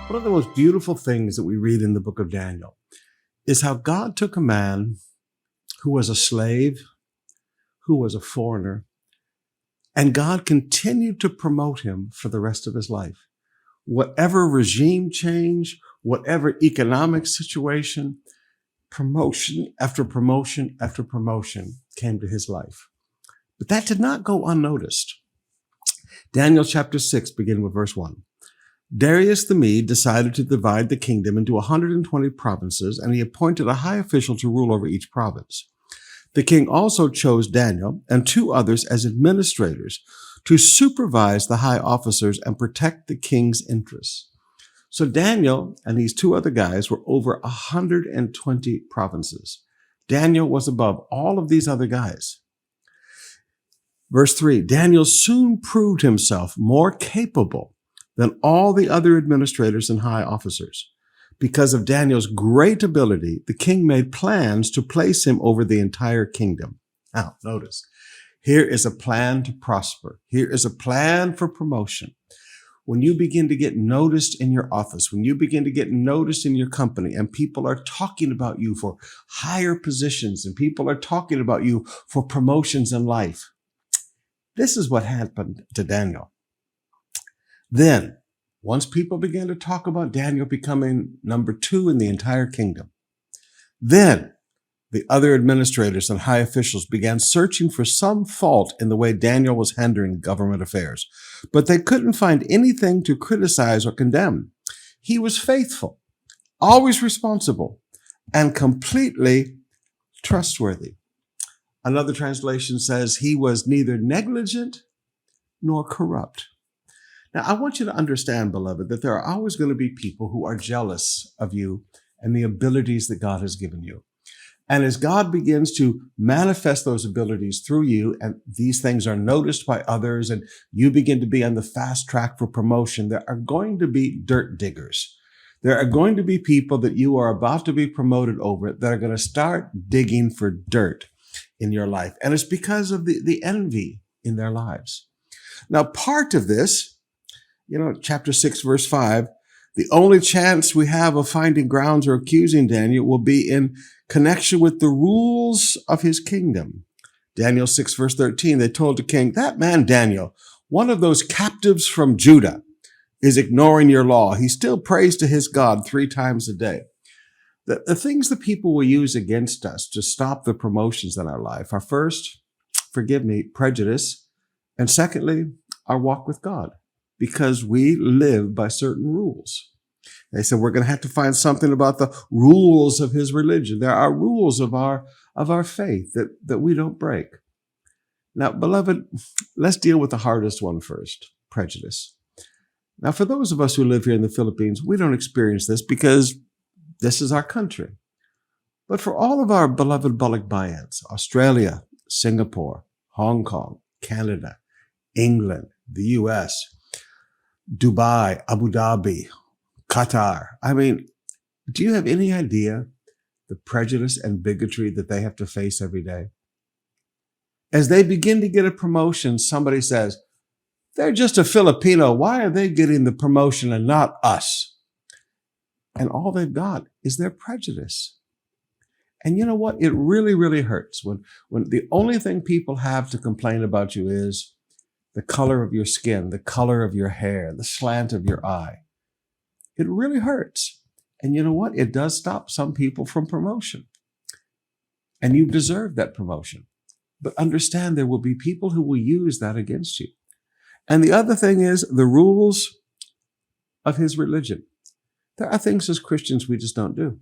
One of the most beautiful things that we read in the book of Daniel is how God took a man who was a slave, who was a foreigner, and God continued to promote him for the rest of his life. Whatever regime change, whatever economic situation, promotion after promotion after promotion came to his life. But that did not go unnoticed. Daniel chapter 6, beginning with verse 1. Darius the Mede decided to divide the kingdom into 120 provinces, and he appointed a high official to rule over each province. The king also chose Daniel and 2 others as administrators to supervise the high officers and protect the king's interests. So Daniel and these 2 other guys were over 120 provinces. Daniel was above all of these other guys. Verse 3, Daniel soon proved himself more capable than all the other administrators and high officers. Because of Daniel's great ability, the king made plans to place him over the entire kingdom. Now, notice, here is a plan to prosper. Here is a plan for promotion. When you begin to get noticed in your office, when you begin to get noticed in your company, and people are talking about you for higher positions, and people are talking about you for promotions in life, this is what happened to Daniel. Then, once people began to talk about Daniel becoming number 2 in the entire kingdom, then the other administrators and high officials began searching for some fault in the way Daniel was handling government affairs. But they couldn't find anything to criticize or condemn. He was faithful, always responsible, and completely trustworthy. Another translation says he was neither negligent nor corrupt. Now, I want you to understand, beloved, that there are always going to be people who are jealous of you and the abilities that God has given you. And as God begins to manifest those abilities through you, and these things are noticed by others, and you begin to be on the fast track for promotion, there are going to be dirt diggers. There are going to be people that you are about to be promoted over that are going to start digging for dirt in your life. And it's because of the envy in their lives. Now, part of this, chapter 6, verse 5, the only chance we have of finding grounds or accusing Daniel will be in connection with the rules of his kingdom. Daniel 6, verse 13, they told the king, that man Daniel, one of those captives from Judah, is ignoring your law. He still prays to his God 3 times a day. The things that people will use against us to stop the promotions in our life are first, prejudice, and secondly, our walk with God. Because we live by certain rules. They said we're going to have to find something about the rules of his religion. There are rules of our faith that we don't break. Now, beloved, let's deal with the hardest one first, prejudice. Now, for those of us who live here in the Philippines, we don't experience this because this is our country. But for all of our beloved balikbayans, Australia, Singapore, Hong Kong, Canada, England, the U.S., Dubai, Abu Dhabi, Qatar. Do you have any idea the prejudice and bigotry that they have to face every day? As they begin to get a promotion, somebody says, they're just a Filipino. Why are they getting the promotion and not us? And all they've got is their prejudice. And you know what? It really, really hurts when the only thing people have to complain about you is the color of your skin, the color of your hair, the slant of your eye. It really hurts. And you know what? It does stop some people from promotion. And you deserve that promotion. But understand there will be people who will use that against you. And the other thing is the rules of his religion. There are things as Christians we just don't do.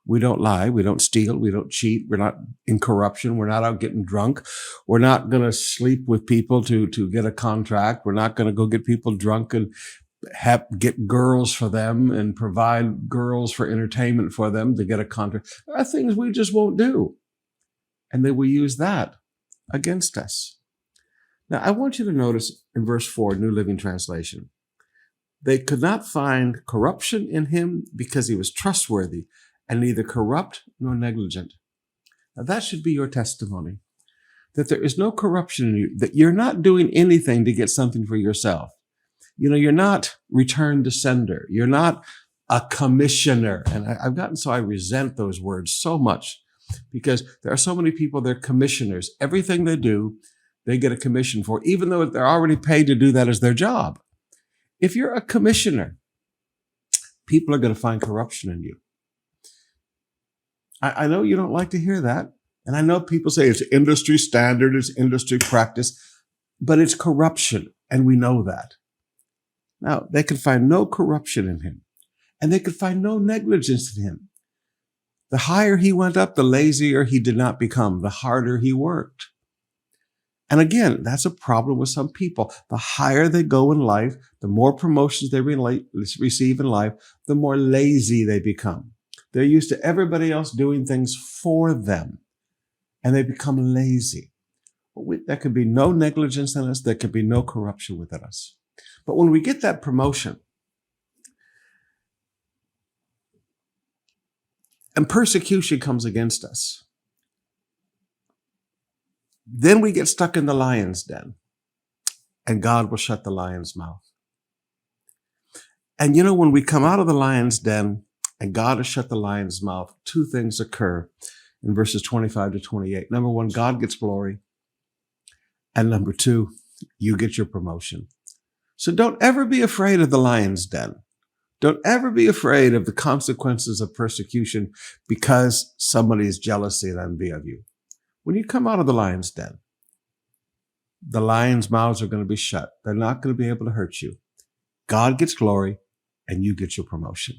We don't lie. We don't steal. We don't cheat. We're not in corruption. We're not out getting drunk. We're not going to sleep with people to get a contract. We're not going to go get people drunk and get girls for them and provide girls for entertainment for them to get a contract. There are things we just won't do. And they will use that against us. Now, I want you to notice in verse 4, New Living Translation, they could not find corruption in him because he was trustworthy and neither corrupt nor negligent. Now that should be your testimony, that there is no corruption in you, that you're not doing anything to get something for yourself. You're not return to sender. You're not a commissioner. And I've gotten so I resent those words so much because there are so many people, they're commissioners. Everything they do, they get a commission for, even though they're already paid to do that as their job. If you're a commissioner, people are going to find corruption in you. I know you don't like to hear that. And I know people say it's industry standard, it's industry practice, but it's corruption. And we know that. Now, they could find no corruption in him, and they could find no negligence in him. The higher he went up, the lazier he did not become, the harder he worked. And again, that's a problem with some people. The higher they go in life, the more promotions they receive in life, the more lazy they become. They're used to everybody else doing things for them, and they become lazy. There could be no negligence in us. There could be no corruption within us. But when we get that promotion, and persecution comes against us, then we get stuck in the lion's den, and God will shut the lion's mouth. And when we come out of the lion's den and God has shut the lion's mouth, two things occur in verses 25 to 28. Number one, God gets glory. And number two, you get your promotion. So don't ever be afraid of the lion's den. Don't ever be afraid of the consequences of persecution because somebody is jealousy and envy of you. When you come out of the lion's den, the lions' mouths are going to be shut. They're not going to be able to hurt you. God gets glory and you get your promotion.